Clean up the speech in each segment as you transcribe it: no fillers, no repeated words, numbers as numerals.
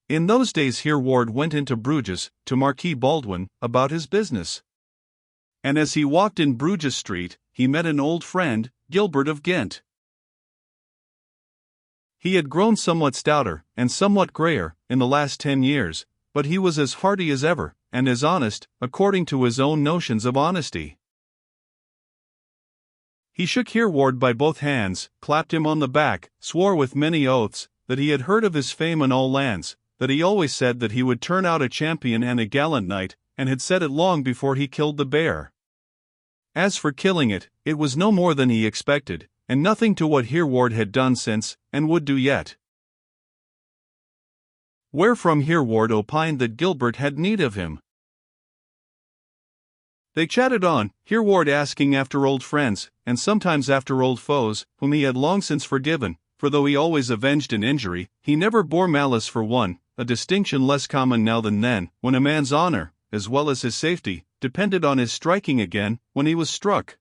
In those days Hereward went into Bruges, to Marquis Baldwin, about his business. And as he walked in Bruges Street, he met an old friend, Gilbert of Ghent. He had grown somewhat stouter, and somewhat greyer, in the last 10 years, but he was as hearty as ever, and as honest, according to his own notions of honesty. He shook Hereward by both hands, clapped him on the back, swore with many oaths, that he had heard of his fame in all lands, that he always said that he would turn out a champion and a gallant knight, and had said it long before he killed the bear. As for killing it, it was no more than he expected, and nothing to what Hereward had done since, and would do yet. Wherefrom Hereward opined that Gilbert had need of him. They chatted on, Hereward asking after old friends, and sometimes after old foes, whom he had long since forgiven, for though he always avenged an injury, he never bore malice for one, a distinction less common now than then, when a man's honor, as well as his safety, depended on his striking again, when he was struck.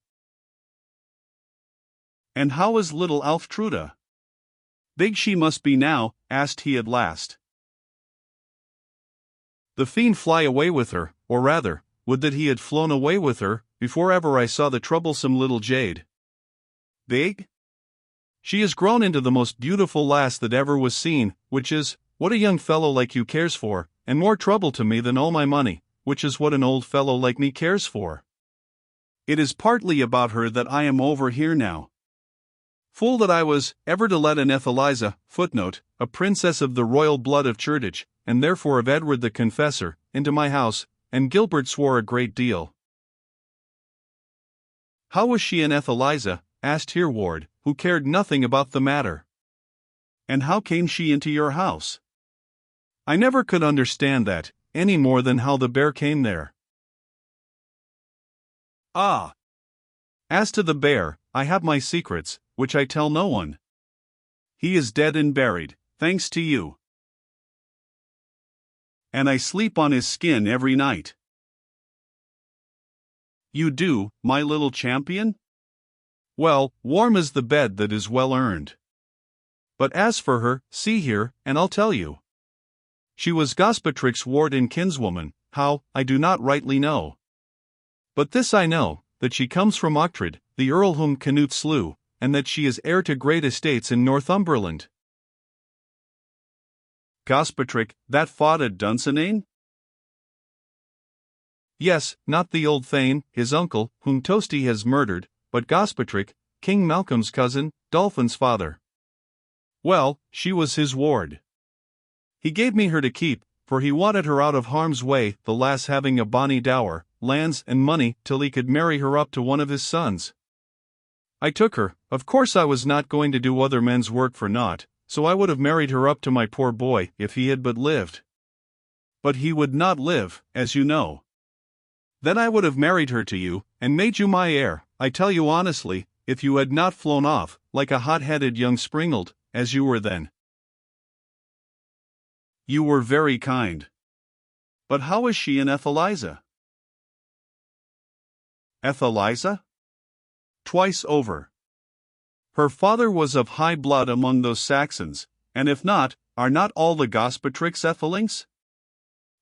"And how is little Alftruda? Big she must be now," asked he at last. "The fiend fly away with her, or rather, would that he had flown away with her, before ever I saw the troublesome little jade." "Big? She has grown into the most beautiful lass that ever was seen, which is, what a young fellow like you cares for, and more trouble to me than all my money, which is what an old fellow like me cares for. It is partly about her that I am over here now. Fool that I was, ever to let an Athaliza, footnote, a princess of the royal blood of Cherditch, and therefore of Edward the Confessor, into my house, and Gilbert swore a great deal." "How was she an Athaliza?" asked Hereward, who cared nothing about the matter. "And how came she into your house? I never could understand that, any more than how the bear came there." "Ah! As to the bear, I have my secrets, which I tell no one. He is dead and buried, thanks to you. And I sleep on his skin every night." "You do, my little champion? Well, warm is the bed that is well earned. But as for her, see here, and I'll tell you. She was Gospatric's ward and kinswoman, how, I do not rightly know. But this I know, that she comes from Uchtred, the earl whom Canute slew, and that she is heir to great estates in Northumberland." "Gospatric, that fought at Dunsinane?" "Yes, not the old Thane, his uncle, whom Tosti has murdered, but Gospatric, King Malcolm's cousin, Dolphin's father. Well, she was his ward. He gave me her to keep, for he wanted her out of harm's way, the lass having a bonny dower, lands and money, till he could marry her up to one of his sons. I took her. Of course I was not going to do other men's work for naught, so I would have married her up to my poor boy if he had but lived. But he would not live, as you know. Then I would have married her to you, and made you my heir, I tell you honestly, if you had not flown off, like a hot-headed young springald, as you were then." "You were very kind. But how is she an Athaliza?" "Athaliza? Twice over. Her father was of high blood among those Saxons, and if not, are not all the Gospatrics Ethelings?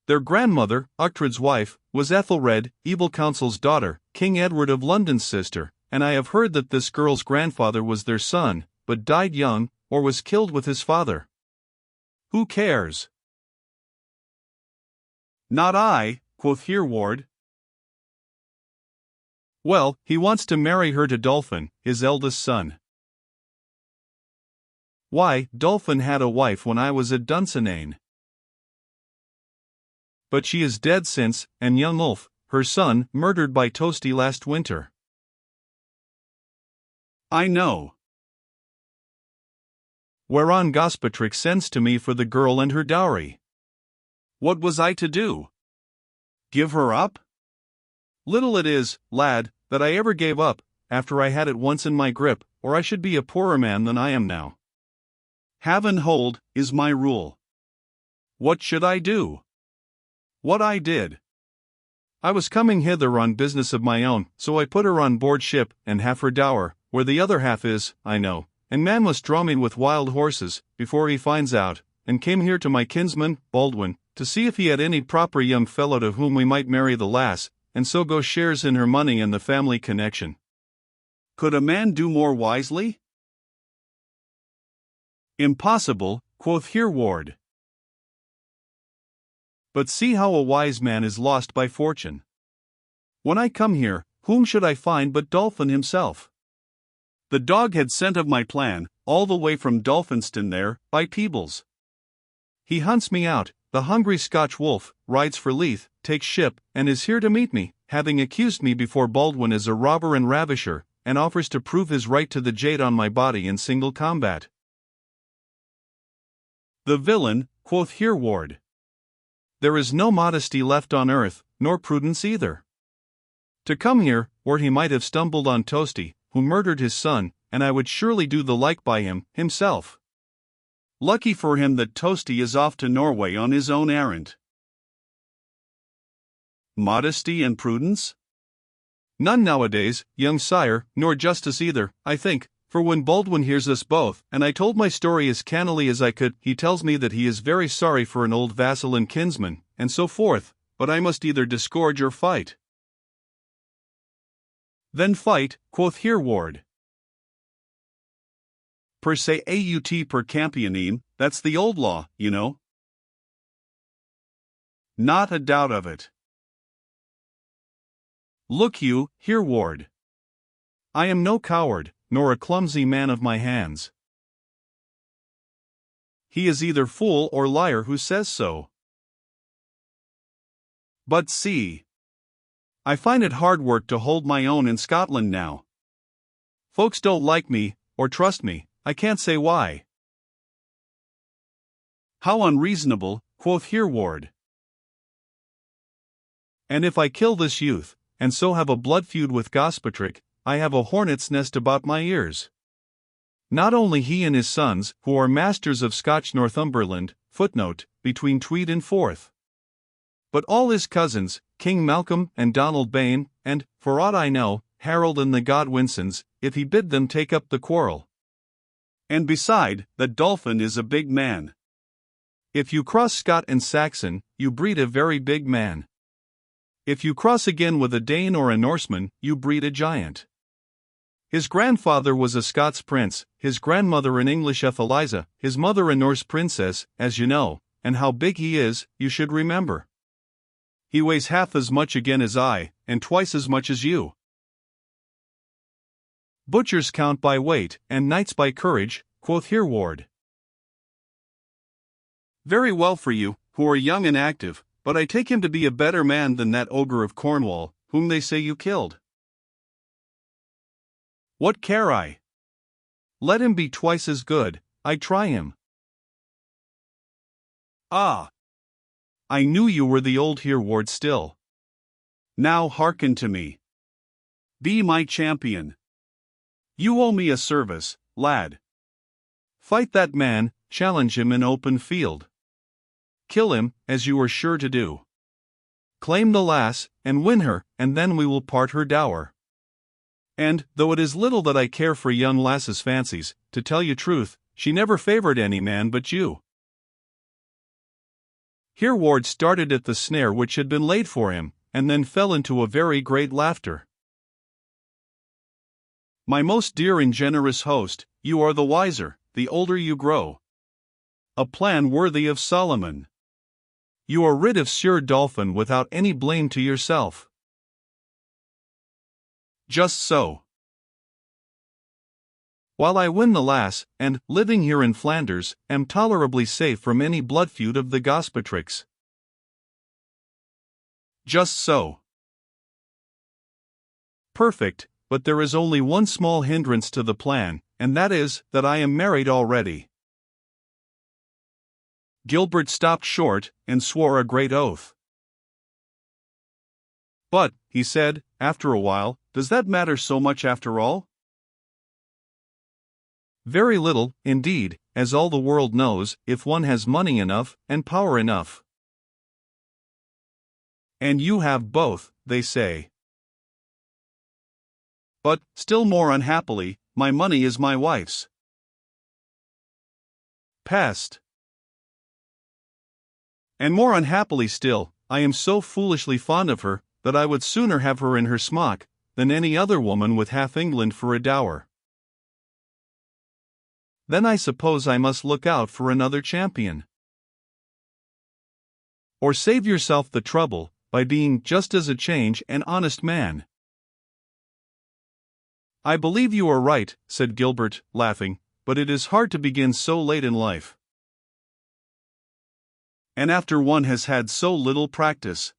Their grandmother, Uchtred's wife, was Ethelred, Evil Counsel's daughter, King Edward of London's sister, and I have heard that this girl's grandfather was their son, but died young, or was killed with his father. Who cares?" "Not I," quoth Hereward. "Well, he wants to marry her to Dolphin, his eldest son." "Why, Dolphin had a wife when I was at Dunsinane. But she is dead since, and young Ulf, her son, murdered by Tosti last winter." "I know." "Whereon Gospatric sends to me for the girl and her dowry." "What was I to do? Give her up? Little it is, lad, that I ever gave up, after I had it once in my grip, or I should be a poorer man than I am now. Have and hold, is my rule. What should I do? What I did. I was coming hither on business of my own, so I put her on board ship, and half her dower, where the other half is, I know, and man must draw me with wild horses, before he finds out, and came here to my kinsman, Baldwin, to see if he had any proper young fellow to whom we might marry the lass, and so go shares in her money and the family connection. Could a man do more wisely? Impossible, quoth Hereward. But see how a wise man is lost by fortune. When I come here, whom should I find but Dolphin himself? The dog had scent of my plan, all the way from Dolphinston there, by Peebles. He hunts me out, the hungry Scotch wolf, rides for Leith, takes ship, and is here to meet me, having accused me before Baldwin as a robber and ravisher, and offers to prove his right to the jade on my body in single combat. The villain, quoth Hereward. There is no modesty left on earth, nor prudence either. To come here, where he might have stumbled on Toasty, who murdered his son, and I would surely do the like by him, himself. Lucky for him that Toasty is off to Norway on his own errand. Modesty and prudence? None nowadays, young sire, nor justice either, I think, for when Baldwin hears us both, and I told my story as cannily as I could, he tells me that he is very sorry for an old vassal and kinsman, and so forth, but I must either disgorge or fight. Then fight, quoth Hereward. Per se aut per campionem, that's the old law, you know. Not a doubt of it. Look you, Hereward. I am no coward, nor a clumsy man of my hands. He is either fool or liar who says so. But see, I find it hard work to hold my own in Scotland now. Folks don't like me, or trust me, I can't say why. How unreasonable, quoth Hereward. And if I kill this youth, and so have a blood feud with Gospatrick, I have a hornet's nest about my ears. Not only he and his sons, who are masters of Scotch Northumberland, footnote, between Tweed and Forth, but all his cousins, King Malcolm and Donald Bane, and, for aught I know, Harold and the Godwinsons, if he bid them take up the quarrel. And beside, that Dolphin is a big man. If you cross Scot and Saxon, you breed a very big man. If you cross again with a Dane or a Norseman, you breed a giant. His grandfather was a Scots prince, his grandmother an English Epheliza, his mother a Norse princess, as you know, and how big he is, you should remember. He weighs half as much again as I, and twice as much as you. Butchers count by weight, and knights by courage, quoth Hereward. Very well for you, who are young and active, but I take him to be a better man than that ogre of Cornwall, whom they say you killed. What care I? Let him be twice as good, I'd try him. Ah! I knew you were the old Hereward still. Now hearken to me. Be my champion. You owe me a service, lad. Fight that man, challenge him in open field. Kill him, as you are sure to do. Claim the lass, and win her, and then we will part her dower. And, though it is little that I care for young lass's fancies, to tell you truth, she never favored any man but you. Hereward started at the snare which had been laid for him, and then fell into a very great laughter. My most dear and generous host, you are the wiser, the older you grow. A plan worthy of Solomon. You are rid of Sir Dolphin without any blame to yourself. Just so. While I win the lass, and, living here in Flanders, am tolerably safe from any blood feud of the Gospatricks. Just so. Perfect, but there is only one small hindrance to the plan, and that is, that I am married already. Gilbert stopped short, and swore a great oath. But, he said, after a while, does that matter so much after all? Very little, indeed, as all the world knows, if one has money enough, and power enough. And you have both, they say. But, still more unhappily, my money is my wife's. Pest. And more unhappily still, I am so foolishly fond of her, that I would sooner have her in her smock, than any other woman with half England for a dower. Then I suppose I must look out for another champion. Or save yourself the trouble, by being just as a change an honest man. I believe you are right, said Gilbert, laughing, but it is hard to begin so late in life. And after one has had so little practice.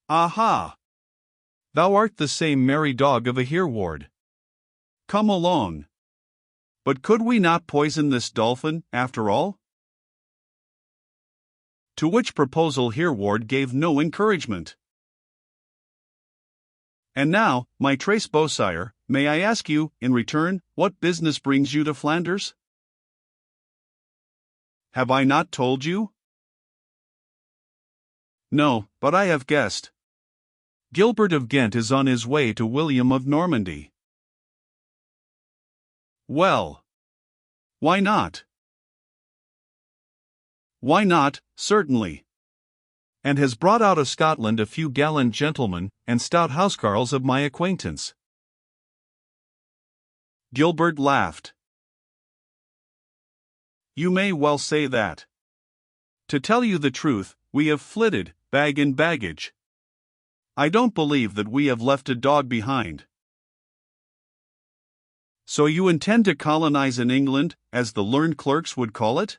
Aha! Thou art the same merry dog of a Hereward. Come along. But could we not poison this dolphin, after all? To which proposal Hereward gave no encouragement. And now, my trace Beausire, may I ask you, in return, what business brings you to Flanders? Have I not told you? No, but I have guessed. Gilbert of Ghent is on his way to William of Normandy. Well, why not? Why not, certainly. And has brought out of Scotland a few gallant gentlemen and stout housecarls of my acquaintance. Gilbert laughed. You may well say that. To tell you the truth, we have flitted, bag and baggage. I don't believe that we have left a dog behind. So you intend to colonize in England, as the learned clerks would call it?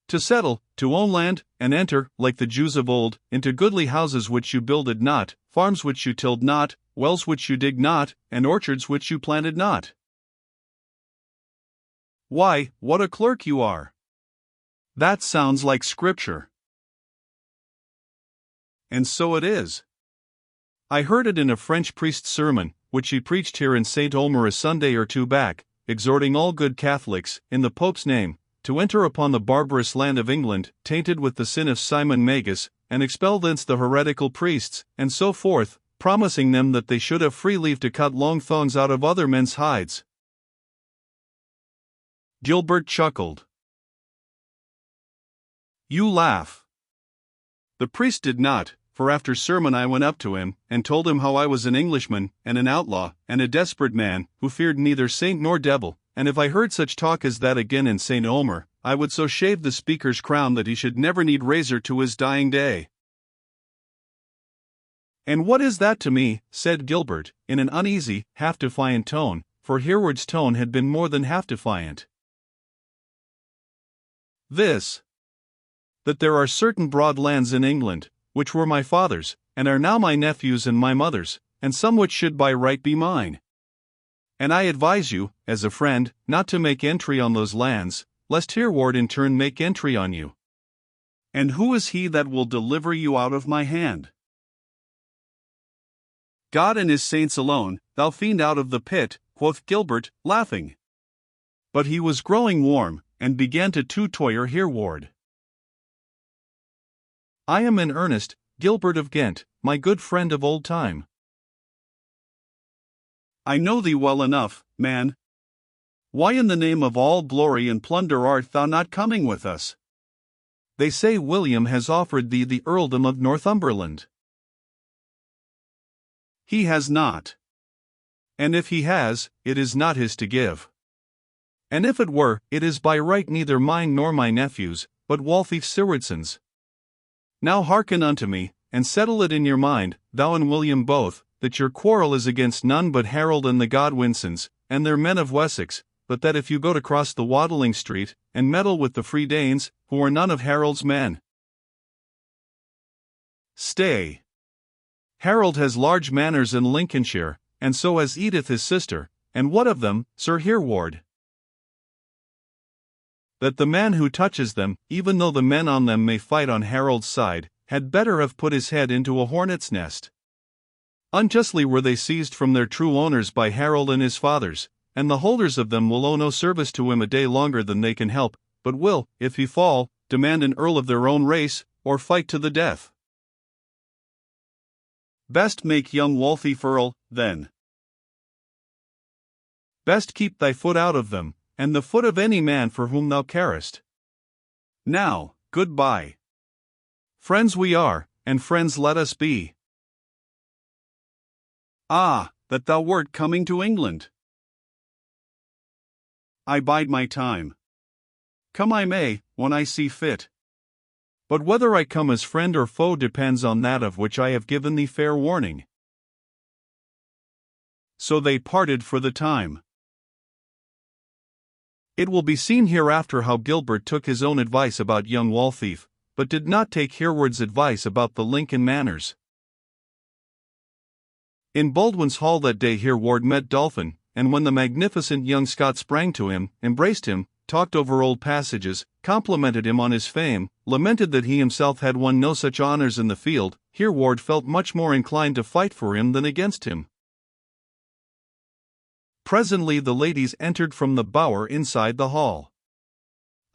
To settle, to own land, and enter, like the Jews of old, into goodly houses which you builded not, farms which you tilled not, wells which you digged not, and orchards which you planted not. Why, what a clerk you are! That sounds like Scripture. And so it is. I heard it in a French priest's sermon, which he preached here in St. Omer a Sunday or two back, exhorting all good Catholics, in the Pope's name, to enter upon the barbarous land of England, tainted with the sin of Simon Magus, and expel thence the heretical priests, and so forth, promising them that they should have free leave to cut long thongs out of other men's hides. Gilbert chuckled. You laugh. The priest did not, for after sermon I went up to him, and told him how I was an Englishman, and an outlaw, and a desperate man, who feared neither saint nor devil, and if I heard such talk as that again in St. Omer, I would so shave the speaker's crown that he should never need razor to his dying day. And what is that to me? Said Gilbert, in an uneasy, half-defiant tone, for Hereward's tone had been more than half-defiant. This. That there are certain broad lands in England, which were my father's, and are now my nephew's and my mother's, and some which should by right be mine. And I advise you, as a friend, not to make entry on those lands, lest Hereward in turn make entry on you. And who is he that will deliver you out of my hand? God and his saints alone, thou fiend out of the pit, quoth Gilbert, laughing. But he was growing warm, and began to tutoyer Hereward. I am in earnest, Gilbert of Ghent, my good friend of old time. I know thee well enough, man. Why in the name of all glory and plunder art thou not coming with us? They say William has offered thee the earldom of Northumberland. He has not. And if he has, it is not his to give. And if it were, it is by right neither mine nor my nephew's, but Waltheof Siwardson's. Now hearken unto me, and settle it in your mind, thou and William both, that your quarrel is against none but Harold and the Godwinsons, and their men of Wessex, but that if you go to cross the Waddling Street, and meddle with the Free Danes, who are none of Harold's men. Stay. Harold has large manors in Lincolnshire, and so has Edith his sister, and what of them, Sir Hereward? That the man who touches them, even though the men on them may fight on Harold's side, had better have put his head into a hornet's nest. Unjustly were they seized from their true owners by Harold and his fathers, and the holders of them will owe no service to him a day longer than they can help, but will, if he fall, demand an earl of their own race, or fight to the death. Best make young Waltheof earl, then. Best keep thy foot out of them, and the foot of any man for whom thou carest. Now, goodbye. Friends we are, and friends let us be. Ah, that thou wert coming to England! I bide my time. Come I may, when I see fit. But whether I come as friend or foe depends on that of which I have given thee fair warning. So they parted for the time. It will be seen hereafter how Gilbert took his own advice about young Waltheof, but did not take Hereward's advice about the Lincoln manners. In Baldwin's Hall that day Hereward met Dolphin, and when the magnificent young Scot sprang to him, embraced him, talked over old passages, complimented him on his fame, lamented that he himself had won no such honors in the field, Hereward felt much more inclined to fight for him than against him. Presently the ladies entered from the bower inside the hall.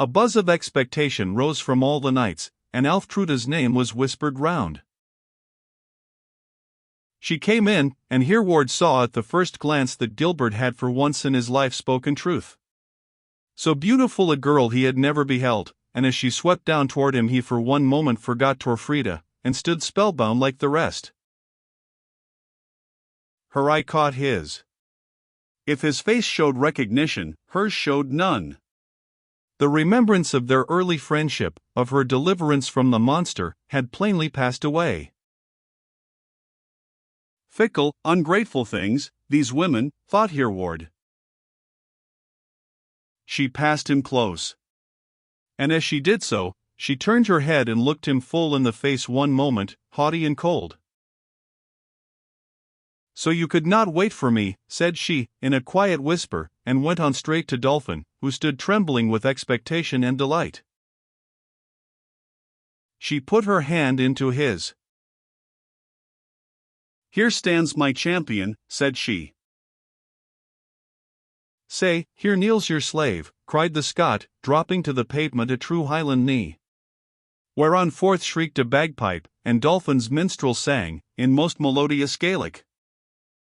A buzz of expectation rose from all the knights, and Alftruda's name was whispered round. She came in, and Hereward saw at the first glance that Gilbert had for once in his life spoken truth. So beautiful a girl he had never beheld, and as she swept down toward him he for one moment forgot Torfrida, and stood spellbound like the rest. Her eye caught his. If his face showed recognition, hers showed none. The remembrance of their early friendship, of her deliverance from the monster, had plainly passed away. Fickle, ungrateful things, these women, thought Hereward. She passed him close. And as she did so, she turned her head and looked him full in the face one moment, haughty and cold. "So you could not wait for me," said she, in a quiet whisper, and went on straight to Dolphin, who stood trembling with expectation and delight. She put her hand into his. "Here stands my champion," said she. "Say, here kneels your slave," cried the Scot, dropping to the pavement a true Highland knee. Whereon forth shrieked a bagpipe, and Dolphin's minstrel sang, in most melodious Gaelic.